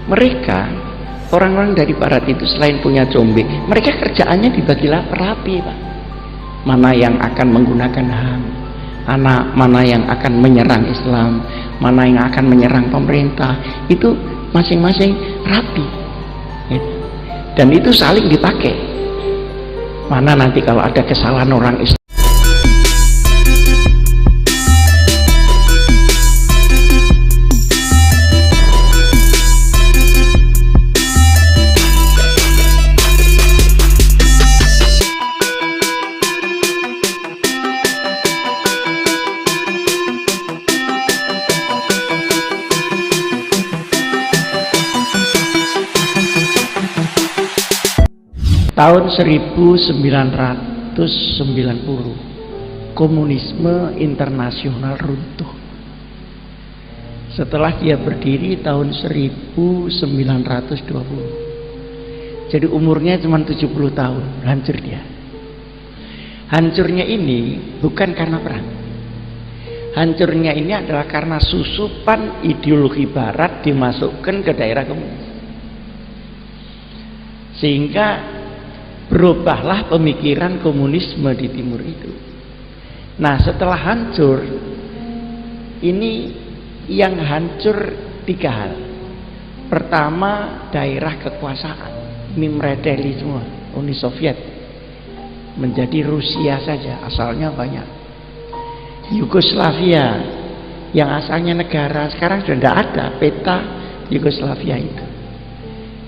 Mereka orang-orang dari barat itu selain punya combe, mereka kerjaannya dibagi rapi, Pak. Mana yang akan menggunakan HAM, mana yang akan menyerang Islam, mana yang akan menyerang pemerintah, itu masing-masing rapi, dan itu saling dipakai. Mana nanti kalau ada kesalahan orang Islam, tahun 1990 komunisme internasional runtuh. Setelah dia berdiri tahun 1920, jadi umurnya cuma 70 tahun, hancur dia. Hancurnya ini bukan karena perang, hancurnya ini adalah karena susupan ideologi barat dimasukkan ke daerah komunis, sehingga berubahlah pemikiran komunisme di timur itu. Nah, setelah hancur ini, yang hancur tiga hal. Pertama, daerah kekuasaan ini mereteli semua. Uni Soviet menjadi Rusia saja, asalnya banyak. Yugoslavia yang asalnya negara sekarang sudah tidak ada peta Yugoslavia itu.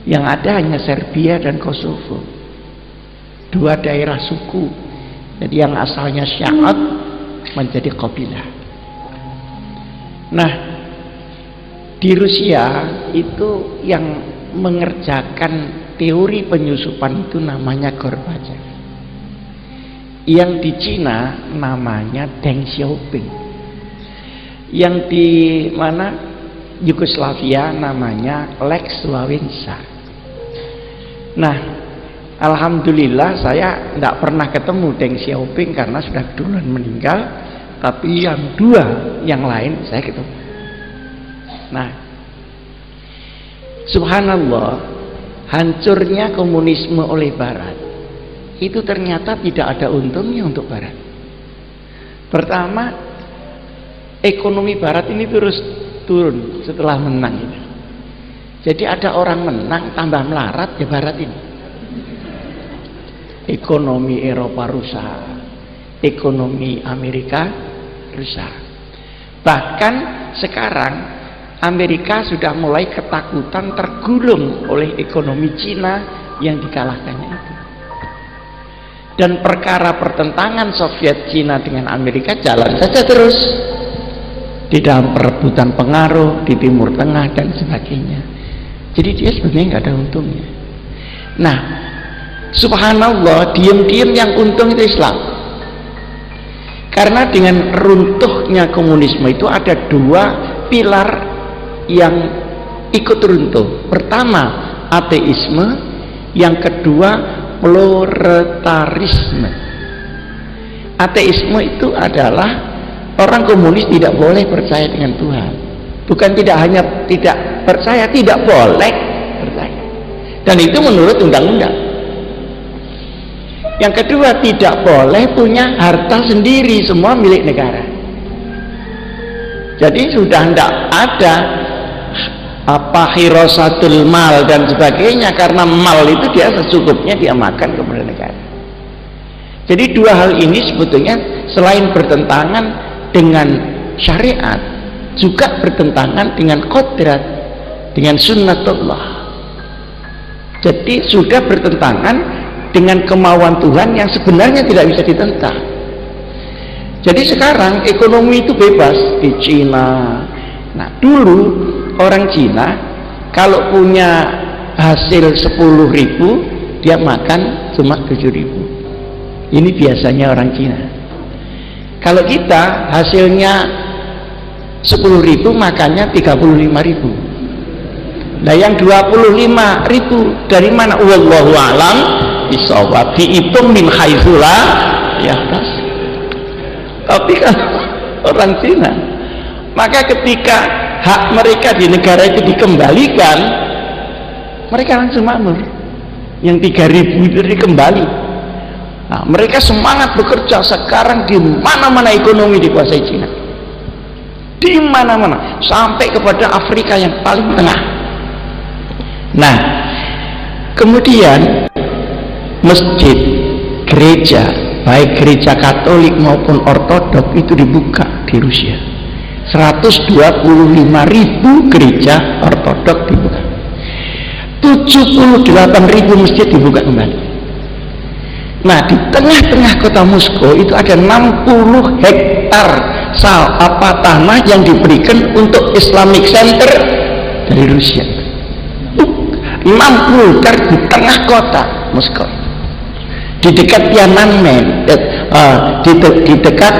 Yang ada hanya Serbia dan Kosovo, dua daerah suku. Jadi yang asalnya Syiat menjadi Qabilah. Nah, di Rusia itu yang mengerjakan teori penyusupan itu namanya Gorbachev. Yang di Cina namanya Deng Xiaoping. Yang di mana Yugoslavia namanya Lech Wałęsa. Nah, alhamdulillah saya tidak pernah ketemu Deng Xiaoping karena sudah duluan meninggal, tapi yang dua yang lain saya ketemu. Nah, subhanallah, hancurnya komunisme oleh barat itu ternyata tidak ada untungnya untuk barat. Pertama, ekonomi barat ini terus turun setelah menang itu. Jadi ada orang menang tambah melarat ya barat ini. Ekonomi Eropa rusak, ekonomi Amerika rusak. Bahkan sekarang Amerika sudah mulai ketakutan tergulung oleh ekonomi Cina yang dikalahkannya itu. Dan perkara pertentangan Soviet Cina dengan Amerika jalan saja terus di dalam perebutan pengaruh di Timur Tengah dan sebagainya. Jadi dia sebenarnya nggak ada untungnya. Nah, subhanallah, diam-diam yang untung itu Islam. Karena dengan runtuhnya komunisme itu ada dua pilar yang ikut runtuh. Pertama, ateisme. Yang kedua, pluralisme. Ateisme itu adalah orang komunis tidak boleh percaya dengan Tuhan. Bukan tidak hanya tidak percaya, tidak boleh percaya. Dan itu menurut undang-undang. Yang kedua, tidak boleh punya harta sendiri, semua milik negara. Jadi sudah tidak ada hirasatul mal dan sebagainya, karena mal itu dia secukupnya dia makan kepada negara. Jadi dua hal ini sebetulnya selain bertentangan dengan syariat, juga bertentangan dengan kodrat, dengan sunnatullah. Jadi sudah bertentangan dengan kemauan Tuhan yang sebenarnya tidak bisa ditentang. Jadi sekarang ekonomi itu bebas di Cina. Nah, dulu orang Cina kalau punya hasil 10.000 dia makan cuma 7.000. Ini biasanya orang Cina. Kalau kita hasilnya 10.000 makannya 35.000. Nah, yang 25.000 dari mana? Wallahu a'lam bishawab, dihitung min haitsula ya tas. Tapi kan orang Cina, maka ketika hak mereka di negara itu dikembalikan, mereka langsung makmur. Yang 3.000 itu kembali. Nah, mereka semangat bekerja. Sekarang di mana-mana ekonomi dikuasai Cina, di mana-mana, sampai kepada Afrika yang paling tengah. Nah, kemudian masjid, gereja, baik gereja Katolik maupun Ortodok itu dibuka di Rusia. 125.000 gereja Ortodok dibuka, 78.000 masjid dibuka kembali. Nah, di tengah-tengah kota Moskow itu ada 60 hektar tanah yang diberikan untuk Islamic Center dari Rusia. 60 hektar di tengah kota Moskow, di dekat Tiananmen, di dekat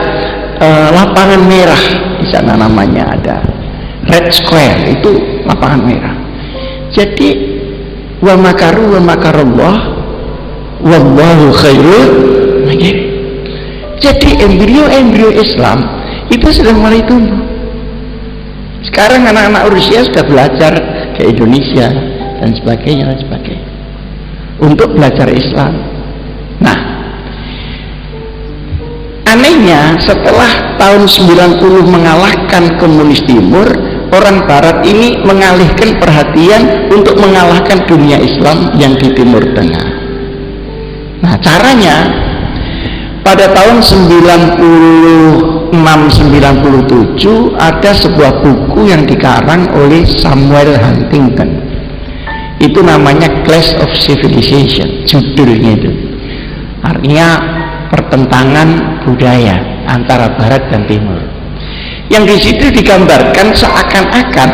lapangan merah. Di sana namanya ada Red Square, itu lapangan merah. Jadi wa makaru wa makarullah wallahu khairul makirin. Jadi embrio Islam itu sudah mulai tumbuh. Sekarang anak-anak Rusia sudah belajar ke Indonesia dan sebagainya untuk belajar Islam. Nah, anehnya setelah tahun 90 mengalahkan komunis timur, orang barat ini mengalihkan perhatian untuk mengalahkan dunia Islam yang di Timur Tengah. Nah, caranya pada tahun 96-97 ada sebuah buku yang dikarang oleh Samuel Huntington. Itu namanya Clash of Civilization, judulnya itu. Artinya pertentangan budaya antara barat dan timur. Yang di situ digambarkan seakan-akan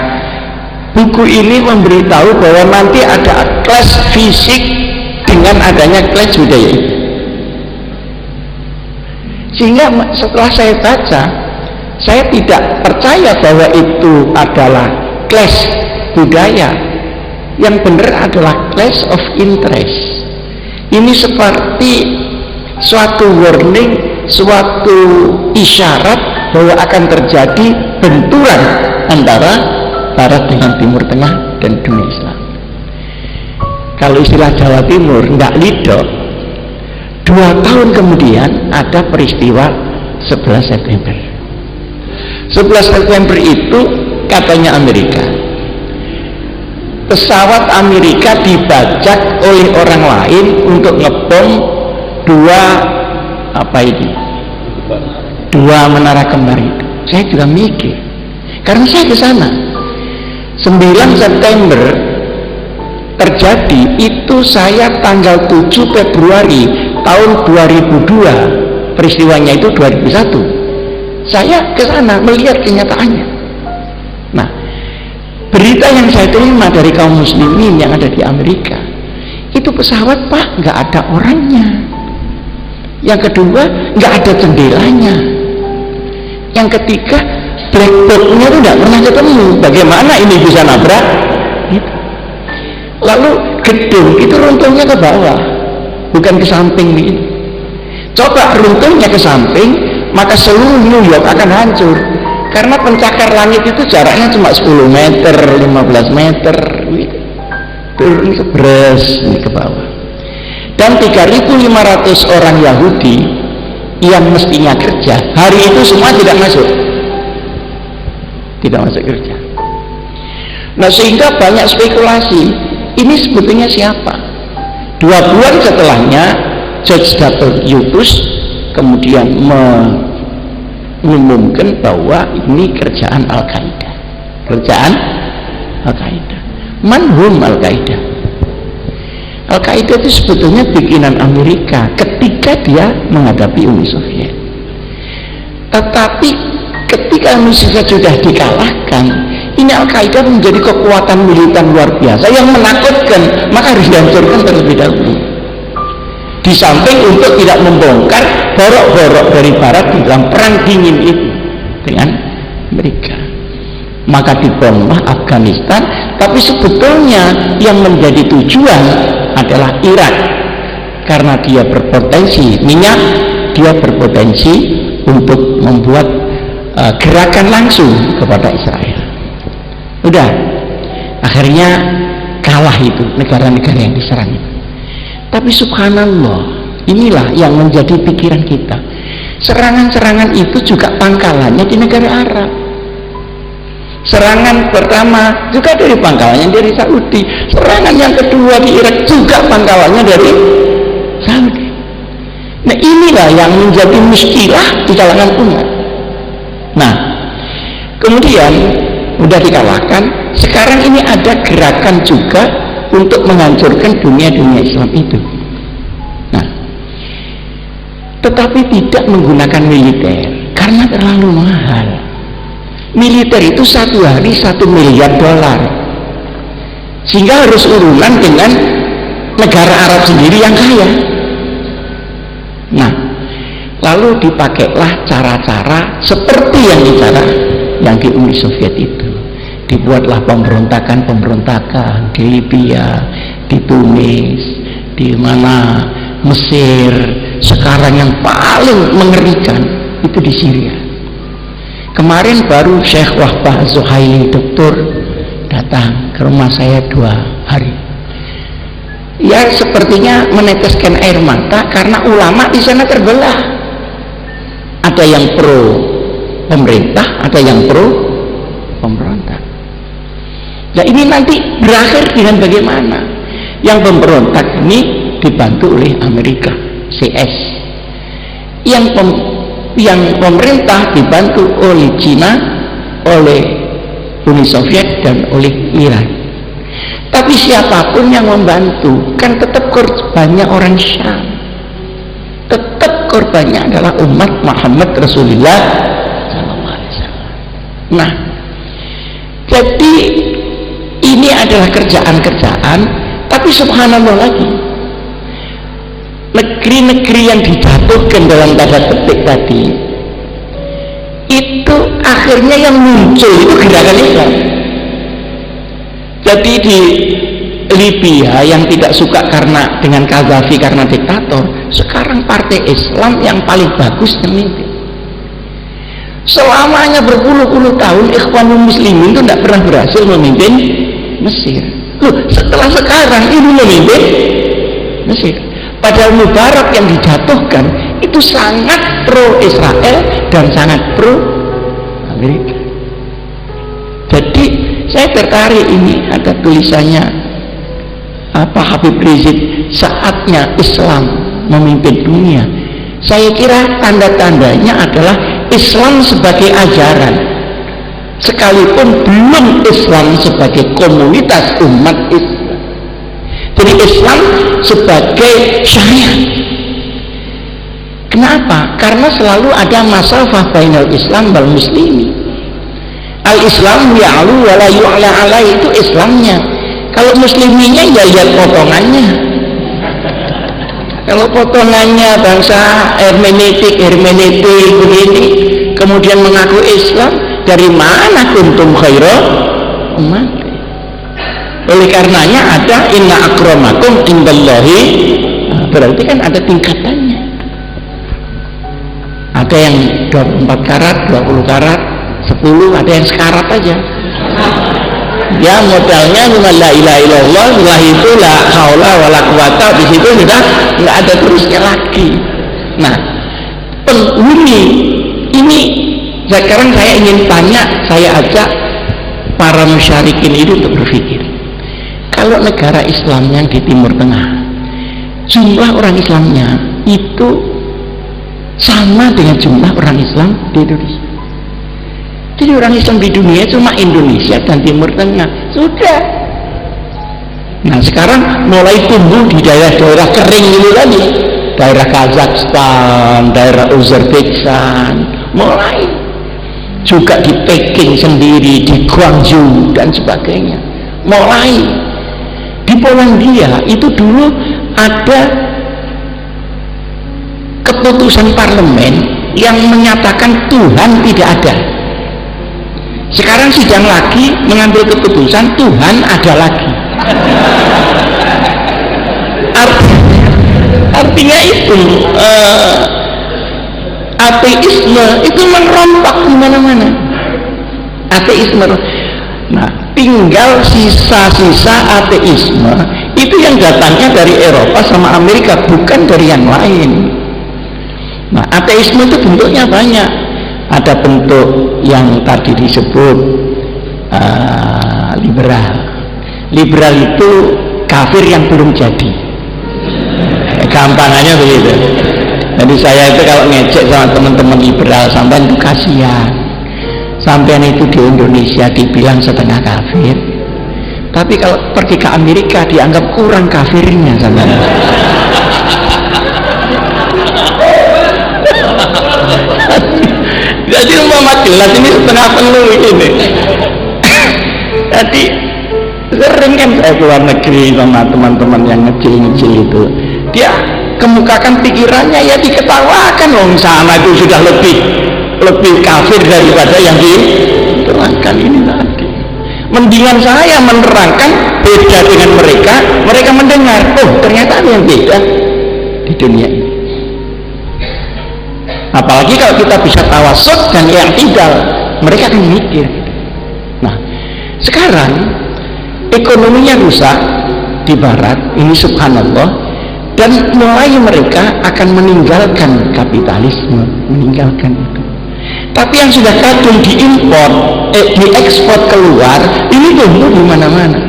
buku ini memberitahu bahwa nanti ada clash fisik dengan adanya clash budaya. Sehingga setelah saya baca, saya tidak percaya bahwa itu adalah clash budaya. Yang benar adalah clash of interest. Ini seperti suatu warning, suatu isyarat bahwa akan terjadi benturan antara barat dengan timur tengah dan dunia Islam. Kalau istilah Jawa Timur nggak lido, 2 tahun kemudian ada peristiwa 11 September. 11 September itu katanya Amerika, pesawat Amerika dibajak oleh orang lain untuk ngebom dua menara kembar itu. Saya juga mikir, karena saya ke sana. 9 September terjadi itu, saya tanggal 7 Februari tahun 2002, peristiwanya itu 2001. Saya ke sana melihat kenyataannya. Nah, berita yang saya terima dari kaum muslimin yang ada di Amerika, itu pesawat Pak nggak ada orangnya. Yang kedua, nggak ada jendelanya. Yang ketiga, black box-nya itu nggak pernah ketemu. Bagaimana ini bisa nabrak? Gitu. Lalu gedung itu runtuhnya ke bawah, bukan ke samping ini. Coba runtuhnya ke samping, maka seluruh New York akan hancur. Karena pencakar langit itu jaraknya cuma 10 meter, 15 meter, gitu. Turun ke bres, ini ke bawah. Dan 3.500 orang Yahudi yang mestinya kerja, hari itu semua tidak masuk kerja. Nah, sehingga banyak spekulasi, ini sebetulnya siapa? 2 bulan setelahnya, George W. Bush kemudian mengumumkan bahwa ini kerjaan Al-Qaeda. Kerjaan Al-Qaeda. Manhum Al-Qaeda. Al-Qaeda itu sebetulnya bikinan Amerika ketika dia menghadapi Uni Soviet. Tetapi ketika Uni Soviet sudah dikalahkan, ini Al-Qaeda menjadi kekuatan militer luar biasa yang menakutkan, maka harus dihancurkan terlebih dahulu. Di samping untuk tidak membongkar borok-borok dari barat di dalam perang dingin itu dengan Amerika, maka dibomlah Afghanistan. Tapi sebetulnya yang menjadi tujuan adalah Irak, karena dia berpotensi minyak, dia berpotensi untuk membuat gerakan langsung kepada Israel. Udah, akhirnya kalah itu negara-negara yang diserang itu. Tapi subhanallah, inilah yang menjadi pikiran kita. Serangan-serangan itu juga pangkalannya di negara Arab. Serangan pertama juga dari pangkalannya dari Saudi. Serangan yang kedua di Irak juga pangkalannya dari Saudi. Nah, inilah yang menjadi muskilah di kalangan umat. Nah, kemudian udah dikalahkan. Sekarang ini ada gerakan juga untuk menghancurkan dunia-dunia Islam itu. Nah, tetapi tidak menggunakan militer karena terlalu mahal. Militer itu satu hari $1 miliar, sehingga harus urunan dengan negara Arab sendiri yang kaya. Nah, lalu dipakailah cara-cara seperti yang di Uni Soviet itu. Dibuatlah pemberontakan-pemberontakan di Libya, di Tunis, di mana Mesir. Sekarang yang paling mengerikan itu di Syria. Kemarin baru Syekh Wahbah Zuhaili doktor datang ke rumah saya 2 hari. Ya, sepertinya meneteskan air mata karena ulama di sana terbelah. Ada yang pro pemerintah, ada yang pro pemberontak. Nah, ini nanti berakhir dengan bagaimana? Yang pemberontak ini dibantu oleh Amerika, CS. Yang pemerintah dibantu oleh Cina, oleh Uni Soviet, dan oleh Iran. Tapi siapapun yang membantu, kan tetap korbannya orang Syam. Tetap korbannya adalah umat Muhammad Rasulullah SAW. Nah, jadi ini adalah kerjaan-kerjaan. Tapi subhanallah lagi, negeri-negeri yang dijatuhkan dalam tanda petik tadi itu akhirnya yang muncul itu gerakan Islam. Jadi di Libya yang tidak suka dengan Gaddafi karena diktator, sekarang partai Islam yang paling bagus memimpin. Selamanya berpuluh-puluh tahun Ikhwanul Muslimin itu tidak pernah berhasil memimpin Mesir. Loh, setelah sekarang ini memimpin Mesir. Padahal Mubarak yang dijatuhkan itu sangat pro Israel dan sangat pro Amerika. Jadi saya tertarik, ini ada tulisannya Habib Rizik, saatnya Islam memimpin dunia. Saya kira tanda-tandanya adalah Islam sebagai ajaran, sekalipun belum Islam sebagai komunitas umat Islam. Jadi Islam sebagai syariat. Kenapa? Karena selalu ada masafah bainal Islam wal muslimi. Al-Islam ya'lu wa la yu'la alai, itu Islamnya. Kalau musliminya ya lihat potongannya. Kalau potongannya bangsa hermeneutik begini, kemudian mengaku Islam, dari mana kuntum khaira umat? Oleh karenanya ada inna akramakum indallahi, berarti kan ada tingkatannya. Ada yang 24 karat, 20 karat, 10, ada yang sekarat aja. Ya modalnya cuma la ilaha illallah, setelah itu la haula wala quwata, di situ sudah nggak ada terusnya lagi. Nah, penghuni ini sekarang saya ingin tanya, saya ajak para musyarikin itu untuk berpikir. Kalau negara Islam yang di Timur Tengah, jumlah orang Islamnya itu sama dengan jumlah orang Islam di Indonesia. Jadi orang Islam di dunia cuma Indonesia dan Timur Tengah, sudah. Nah, sekarang mulai tumbuh di daerah-daerah kering itu tadi, daerah Kazakhstan, daerah Uzbekistan, mulai juga di Peking sendiri, di Guangzhou dan sebagainya. Mulai di Polandia itu dulu ada keputusan parlemen yang menyatakan Tuhan tidak ada. Sekarang sidang lagi mengambil keputusan Tuhan ada lagi. Artinya itu ateisme itu merompak di mana-mana. Ateisme. Nah, tinggal sisa-sisa ateisme itu yang datangnya dari Eropa sama Amerika, bukan dari yang lain. Nah, ateisme itu bentuknya banyak. Ada bentuk yang tadi disebut liberal. Liberal itu kafir yang belum jadi. Gampangannya begitu. Jadi saya itu kalau ngecek sama teman-teman liberal, sampean itu kasihan. Sampean itu di Indonesia dibilang setengah kafir, tapi kalau pergi ke Amerika dianggap kurang kafirnya sampean. Jadi umpama jelas ini setengah penuh ini. Jadi sering kan saya keluar negeri sama teman-teman yang ngecil-ngecil itu, dia kemukakan pikirannya ya diketawakan, wong sana itu sudah lebih kafir daripada yang diterangkan ini tadi. Mendingan saya menerangkan beda dengan mereka, mereka mendengar, oh ternyata ada yang beda di dunia ini. Apalagi kalau kita bisa tawasud dan yang tidak, mereka akan mikir. Nah, sekarang ekonominya rusak di barat ini, subhanallah, dan mulai mereka akan meninggalkan kapitalisme, meninggalkan itu. Tapi yang sudah kadung diimpor, diekspor keluar, ini tumbuh di mana-mana.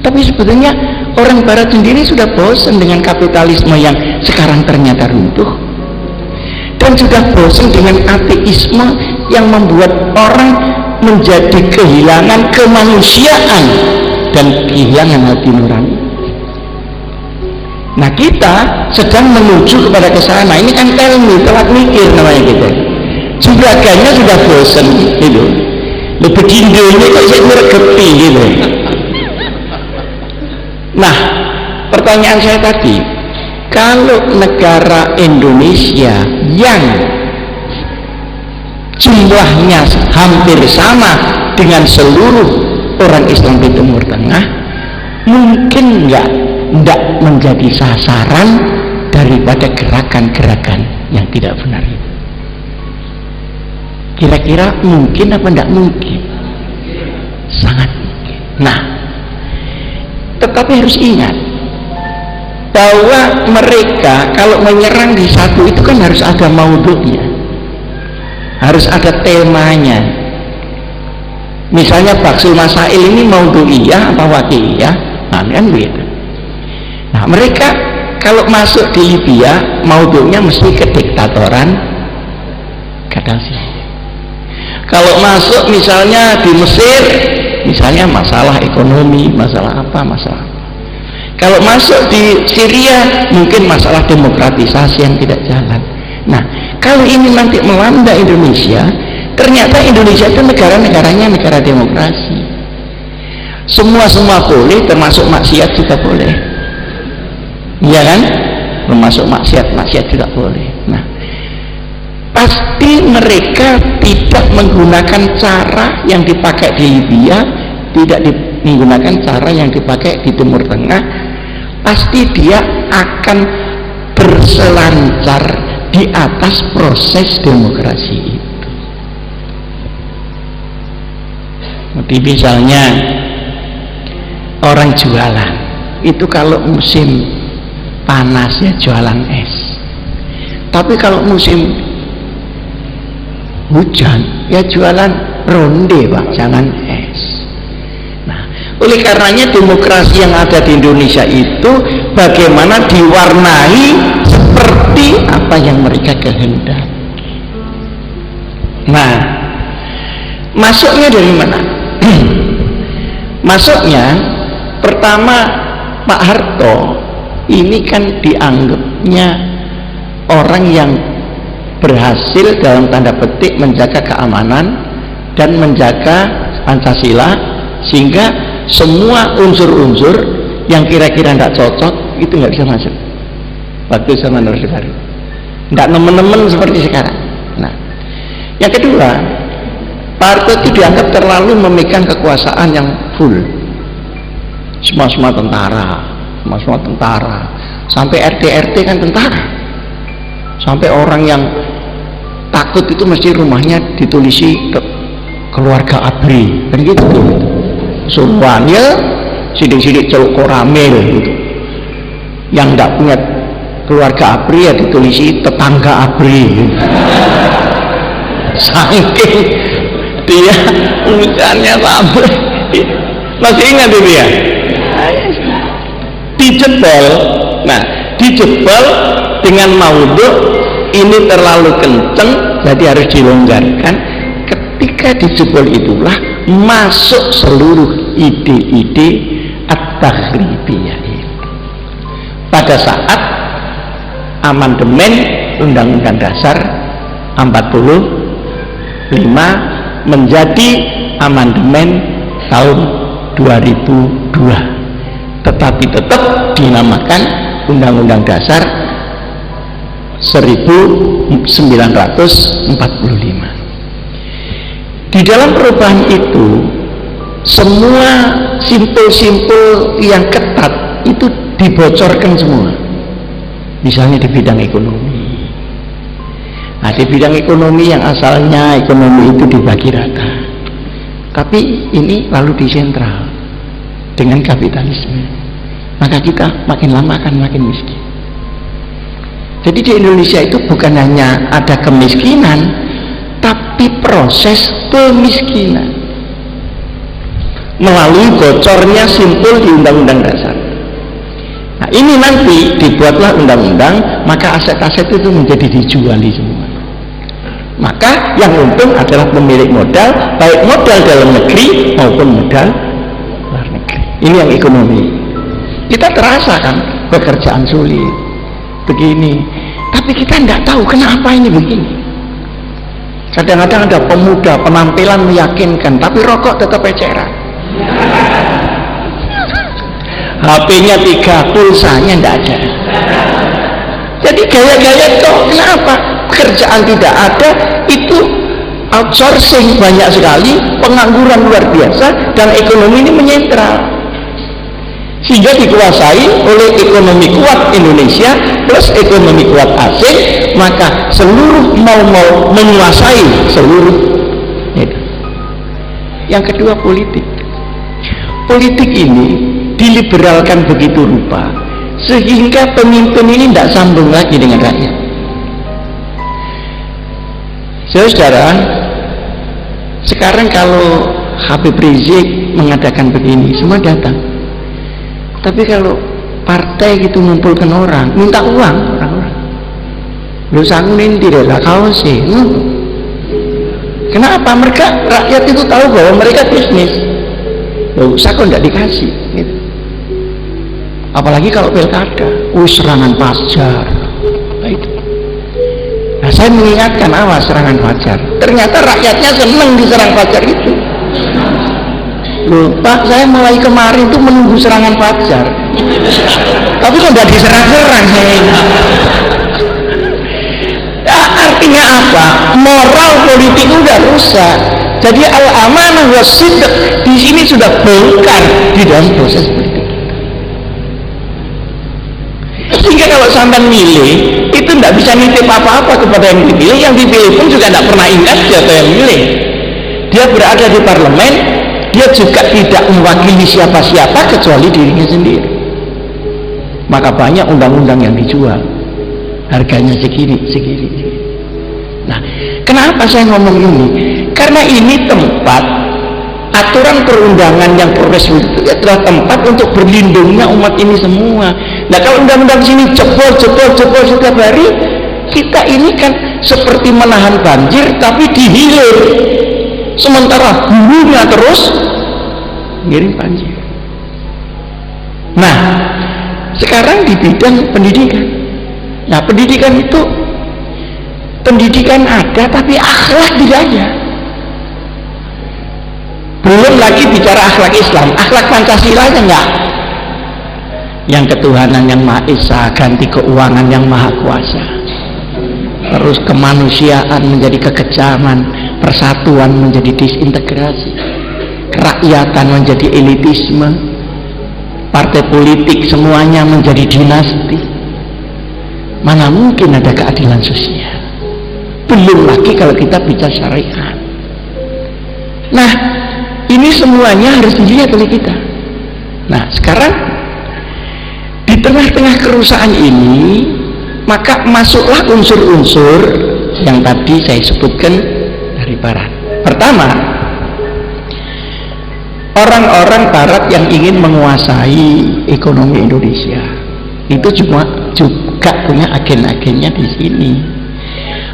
Tapi sebetulnya orang barat sendiri sudah bosan dengan kapitalisme yang sekarang ternyata runtuh, dan sudah bosan dengan ateisme yang membuat orang menjadi kehilangan kemanusiaan dan kehilangan hati nurani. Nah, kita sedang menuju kepada kesana. Ini kan telat mikir namanya kita. Juraganya sudah bosan gitu. Lebih ini kok saya meregepi gitu. Nah, pertanyaan saya tadi, kalau negara Indonesia yang jumlahnya hampir sama dengan seluruh orang Islam di Timur Tengah, mungkin tidak menjadi sasaran daripada gerakan-gerakan yang tidak benar itu? Kira-kira mungkin apa tidak mungkin? Sangat mungkin. Nah, tetapi harus ingat bahwa mereka kalau menyerang di satu itu kan harus ada maudhu'nya, harus ada temanya. Misalnya Baksul Masail ini maudhu'iyah apa waqi'iyah, nah kan begitu. Nah, mereka kalau masuk di Libya maudhu'nya mesti kediktatoran Gaddafi. Kalau masuk misalnya di Mesir, misalnya masalah ekonomi, masalah apa, masalah. Kalau masuk di Syria mungkin masalah demokratisasi yang tidak jalan. Nah, kalau ini nanti melanda Indonesia, ternyata Indonesia itu negara-negaranya negara demokrasi. Semua boleh, termasuk maksiat juga boleh. Iya kan? Termasuk maksiat juga boleh. Nah, pasti mereka tidak menggunakan cara yang dipakai di Libya, tidak menggunakan cara yang dipakai di Timur Tengah. Pasti dia akan berselancar di atas proses demokrasi itu. Jadi misalnya orang jualan itu kalau musim panas ya jualan es, tapi kalau musim hujan ya jualan ronde Pak, jangan es. Nah, oleh karenanya demokrasi yang ada di Indonesia itu bagaimana diwarnai seperti apa yang mereka kehendaki. Nah, masuknya dari mana? Masuknya pertama, Pak Harto ini kan dianggapnya orang yang berhasil dalam tanda petik menjaga keamanan dan menjaga Pancasila, sehingga semua unsur-unsur yang kira-kira tidak cocok itu nggak bisa masuk waktu zaman Orde Baru, tidak nemen-nemen seperti sekarang. Nah, yang kedua, Pak Harto itu dianggap terlalu memegang kekuasaan yang full, semua tentara, sampai RT kan tentara, sampai orang yang takut itu mesti rumahnya ditulisi keluarga ABRI kan gitu. Semuanya sidik-sidik celuk koramil gitu. Yang tidak punya keluarga ABRI ya ditulisi tetangga ABRI gitu. Saking dia urusannya sampai masih ingat itu ya, dijebol. Nah, dijebol dengan maudhu ini terlalu kenceng jadi harus dilonggarkan. Ketika dijebol itulah masuk seluruh ide-ide at-takhribiyah pada saat amandemen Undang-Undang Dasar 45 menjadi amandemen tahun 2002, tetapi tetap dinamakan Undang-Undang Dasar 1945. Di dalam perubahan itu semua simpul-simpul yang ketat itu dibocorkan semua, misalnya di bidang ekonomi. Nah, di bidang ekonomi yang asalnya ekonomi itu dibagi rata, tapi ini lalu disentral dengan kapitalisme, maka kita makin lama akan makin miskin. Jadi di Indonesia itu bukan hanya ada kemiskinan, tapi proses pemiskinan melalui bocornya simpul di Undang-Undang Dasar. Nah, ini nanti dibuatlah undang-undang, maka aset-aset itu menjadi dijuali semua. Maka yang untung adalah pemilik modal, baik modal dalam negeri maupun modal luar negeri. Ini yang ekonomi. Kita terasa kan pekerjaan sulit begini, tapi kita tidak tahu kenapa ini begini. Kadang-kadang ada pemuda penampilan meyakinkan, tapi rokok tetap eceran. HP-nya 3, pulsanya tidak ada. Jadi gaya-gaya kok kenapa? Pekerjaan tidak ada, itu outsourcing banyak sekali, pengangguran luar biasa, dan ekonomi ini menyentral sehingga dikuasai oleh ekonomi kuat Indonesia plus ekonomi kuat asing, maka seluruh mal-mal menguasai seluruh itu. Yang kedua, politik ini diliberalkan begitu rupa sehingga pemimpin ini tidak sambung lagi dengan rakyat. Saudara, sekarang kalau Habib Rizik mengadakan begini, semua datang. Tapi kalau partai gitu ngumpulkan orang, minta uang orang-orang. Lu sanggunin tidak lah kau sih. Kenapa? Mereka rakyat itu tahu bahwa mereka bisnis. Loh, saya kok tidak dikasih. Gitu. Apalagi kalau pilkada, serangan Fajar. Nah, itu. Nah, saya mengingatkan awas serangan Fajar. Ternyata rakyatnya senang diserang Fajar itu. Loh, Pak, saya mulai kemarin tuh menunggu serangan Fajar, tapi kok nggak diserang-serang saya ini. Ya, artinya apa? Moral politik udah rusak. Jadi al-amanah was-sidq di sini sudah bongkar di dalam proses politik. Sehingga kalau sampai milih itu tidak bisa nitip apa-apa kepada yang dipilih pun juga tidak pernah ingat siapa yang milih. Dia berada di parlemen, dia juga tidak mewakili siapa-siapa kecuali dirinya sendiri. Maka banyak undang-undang yang dijual, harganya segini. Nah, kenapa saya ngomong ini? Karena ini tempat aturan perundangan yang progresif itu adalah tempat untuk berlindungnya umat ini semua. Nah, kalau undang-undang sini jebol setiap hari, kita ini kan seperti menahan banjir tapi dihilir, sementara hulunya terus ngirim banjir. Nah, sekarang di bidang pendidikan. Nah, pendidikan itu ada tapi akhlak tidak ada. Belum lagi bicara akhlak Islam, akhlak Pancasilanya enggak. Yang ketuhanan yang Maha Esa ganti keuangan yang Maha Kuasa. Terus kemanusiaan menjadi kekejaman, persatuan menjadi disintegrasi, kerakyatan menjadi elitisme, partai politik semuanya menjadi dinasti. Mana mungkin ada keadilan sosial? Belum lagi kalau kita bicara syariat. Nah, ini semuanya harus dilihat oleh kita. Nah, sekarang di tengah-tengah kerusakan ini, maka masuklah unsur-unsur yang tadi saya sebutkan dari barat. Pertama, orang-orang barat yang ingin menguasai ekonomi Indonesia itu juga punya agen-agennya di sini.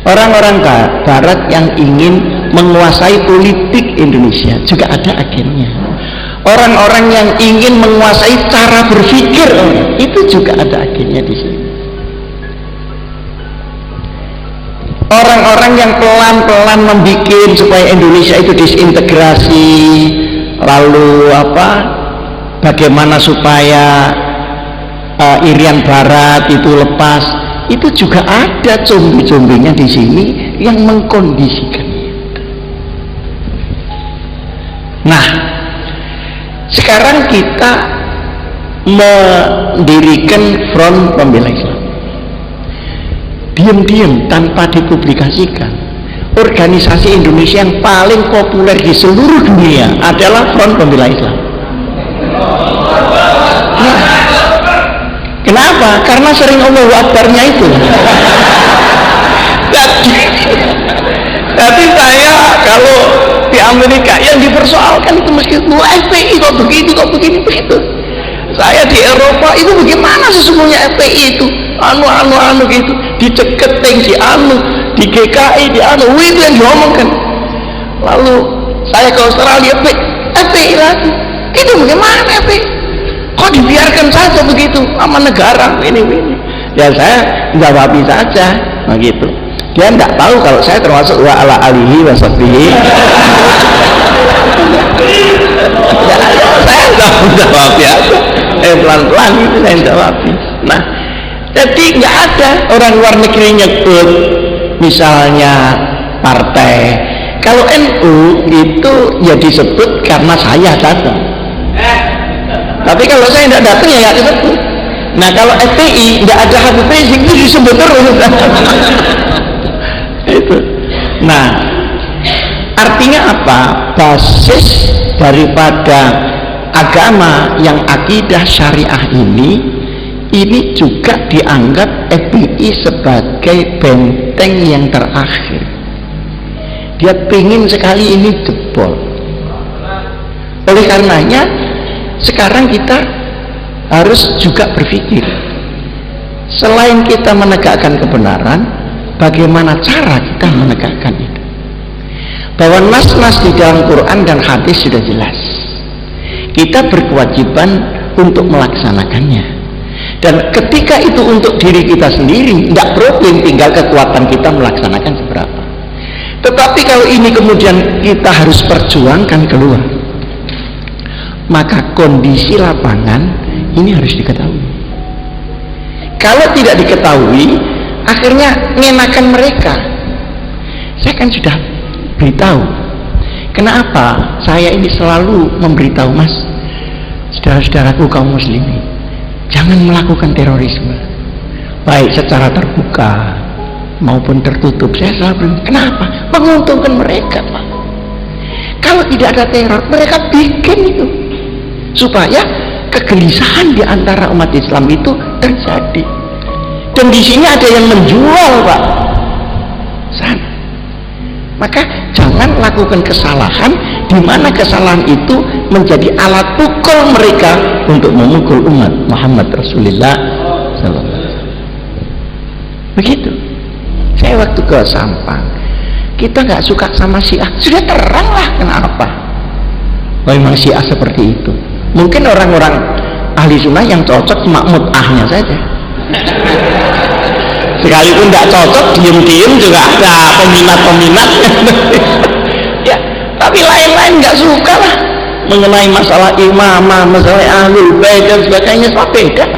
Orang-orang barat yang ingin menguasai politik Indonesia juga ada agennya. Orang-orang yang ingin menguasai cara berpikir itu juga ada agennya di sini. Orang-orang yang pelan-pelan membuat supaya Indonesia itu disintegrasi, lalu bagaimana supaya Irian Barat itu lepas, itu juga ada zombie-zombinya di sini yang mengkondisikannya. Nah, sekarang kita mendirikan Front Pembela Islam. Diam-diam tanpa dipublikasikan, organisasi Indonesia yang paling populer di seluruh dunia adalah Front Pembela Islam. Nah, kenapa? Karena sering Allahu Akbarnya itu. Jadi saya kalau di Amerika yang dipersoalkan itu meskipun FPI kok begitu, kok begini begitu. Saya di Eropa itu bagaimana sesungguhnya FPI itu anu gitu, diceketing di GKI itu yang diomongkan. Lalu saya ke Australia, FPI lagi, itu bagaimana FPI? Kok dibiarkan saja begitu sama negara ini. Ya saya jawabi saja begitu. Dia tidak tahu kalau saya termasuk wa ala alihi wa sahbihi. Saya jawab biasa, pelan-pelan itu saya jawab. Nah, jadi nggak ada orang luar negeri nyebut misalnya partai. Kalau NU itu ya disebut karena saya datang. Tapi kalau saya tidak datang ya nggak disebut. Nah, kalau FPI nggak ada Habib Rizik itu disebut terus. Itu. Nah, artinya apa? Basis daripada agama yang akidah syariah ini juga dianggap FPI sebagai benteng yang terakhir. Dia pengen sekali ini jebol. Oleh karenanya sekarang kita harus juga berpikir, selain kita menegakkan kebenaran, bagaimana cara kita menegakkan itu. Bahwa nas-nas di dalam Quran dan hadis sudah jelas, kita berkewajiban untuk melaksanakannya. Dan ketika itu untuk diri kita sendiri, tidak problem, tinggal kekuatan kita melaksanakan seberapa. Tetapi kalau ini kemudian kita harus perjuangkan keluar, maka kondisi lapangan ini harus diketahui. Kalau tidak diketahui, akhirnya ngenakan mereka. Saya kan sudah beritahu. Kenapa saya ini selalu memberitahu, Mas, saudara-saudaraku kaum muslimin, jangan melakukan terorisme, baik secara terbuka maupun tertutup. Saya selalu bilang, kenapa? Menguntungkan mereka, Pak. Kalau tidak ada teror, mereka bikin itu supaya kegelisahan di antara umat Islam itu terjadi. Dan di sini ada yang menjual, Pak. Sana. Maka jangan lakukan kesalahan di mana kesalahan itu menjadi alat pukul mereka untuk memukul umat Muhammad Rasulullah sallallahu alaihi wasallam. Begitu. Saya waktu ke Sampang, kita nggak suka sama Syiah, sudah terang lah kenapa. Memang Syiah seperti itu. Mungkin orang-orang ahli sunnah yang cocok cuma mut'ahnya saja. Sekalipun tidak cocok, diem-diem juga ada peminat-peminat. Ya, tapi lain-lain nggak suka lah mengenai masalah imamah, masalah ahlul bait dan sebagainya, sama beda.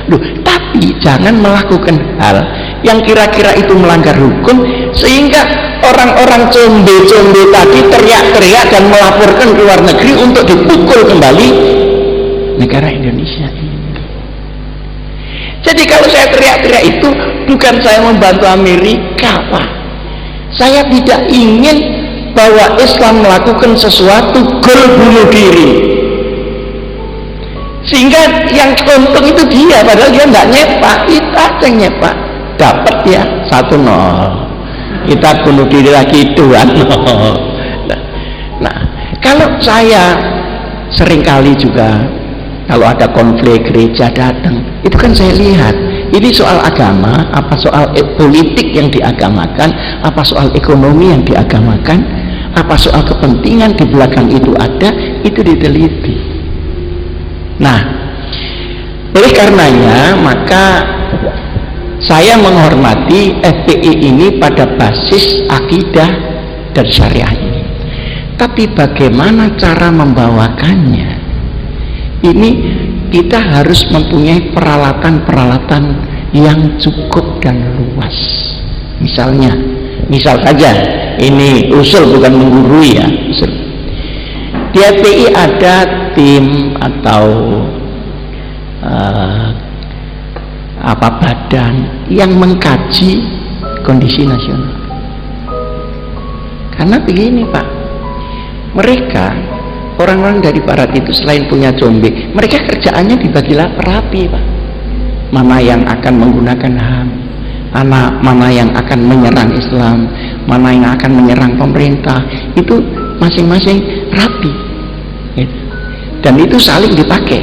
Loh, tapi jangan melakukan hal yang kira-kira itu melanggar hukum sehingga orang-orang combe-combe tadi teriak-teriak dan melaporkan ke luar negeri untuk dipukul kembali negara Indonesia ini. Jadi kalau saya teriak-teriak itu bukan saya membantu Amerika, Pak. Saya tidak ingin bahwa Islam melakukan sesuatu gol bunuh diri, sehingga yang untung itu dia, padahal dia nggak nyepak, kita yang nyepak, dapat ya 1-0, kita bunuh diri lagi 2-0. Nah, kalau saya seringkali juga kalau ada konflik gereja datang, itu kan saya lihat ini soal agama, apa soal politik yang diagamakan, apa soal ekonomi yang diagamakan, apa soal kepentingan di belakang itu ada, itu diteliti. Nah, oleh karenanya maka saya menghormati FPI ini pada basis akidah dan syariah ini. Tapi bagaimana cara membawakannya? Ini kita harus mempunyai peralatan-peralatan yang cukup dan luas. Misal saja, ini usul bukan menggurui ya, usul. Di FPI ada tim atau badan yang mengkaji kondisi nasional. Karena begini Pak, mereka orang-orang dari barat itu selain punya zombie, mereka kerjaannya dibagi rapi Pak. Mana yang akan menggunakan HAM, mana yang akan menyerang Islam, mana yang akan menyerang pemerintah, itu masing-masing rapi. Dan itu saling dipakai.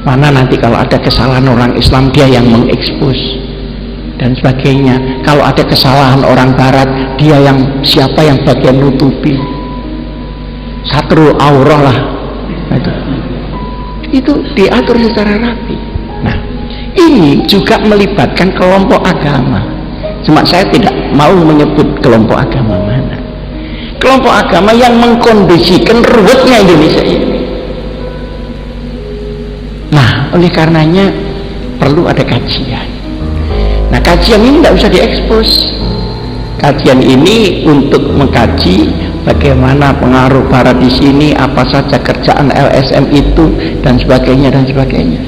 Mana nanti kalau ada kesalahan orang Islam, dia yang mengekspos dan sebagainya. Kalau ada kesalahan orang barat, dia yang siapa yang bagian nutupi. Satrul aurah lah. Itu diatur secara rapi. Nah, ini juga melibatkan kelompok agama. Cuma saya tidak mau menyebut kelompok agama mana. Kelompok agama yang mengkondisikan ruwetnya Indonesia ini. Nah, oleh karenanya perlu ada kajian. Nah, kajian ini tidak usah diekspos. Kajian ini untuk mengkaji bagaimana pengaruh barat di sini, apa saja kerjaan LSM itu dan sebagainya dan sebagainya.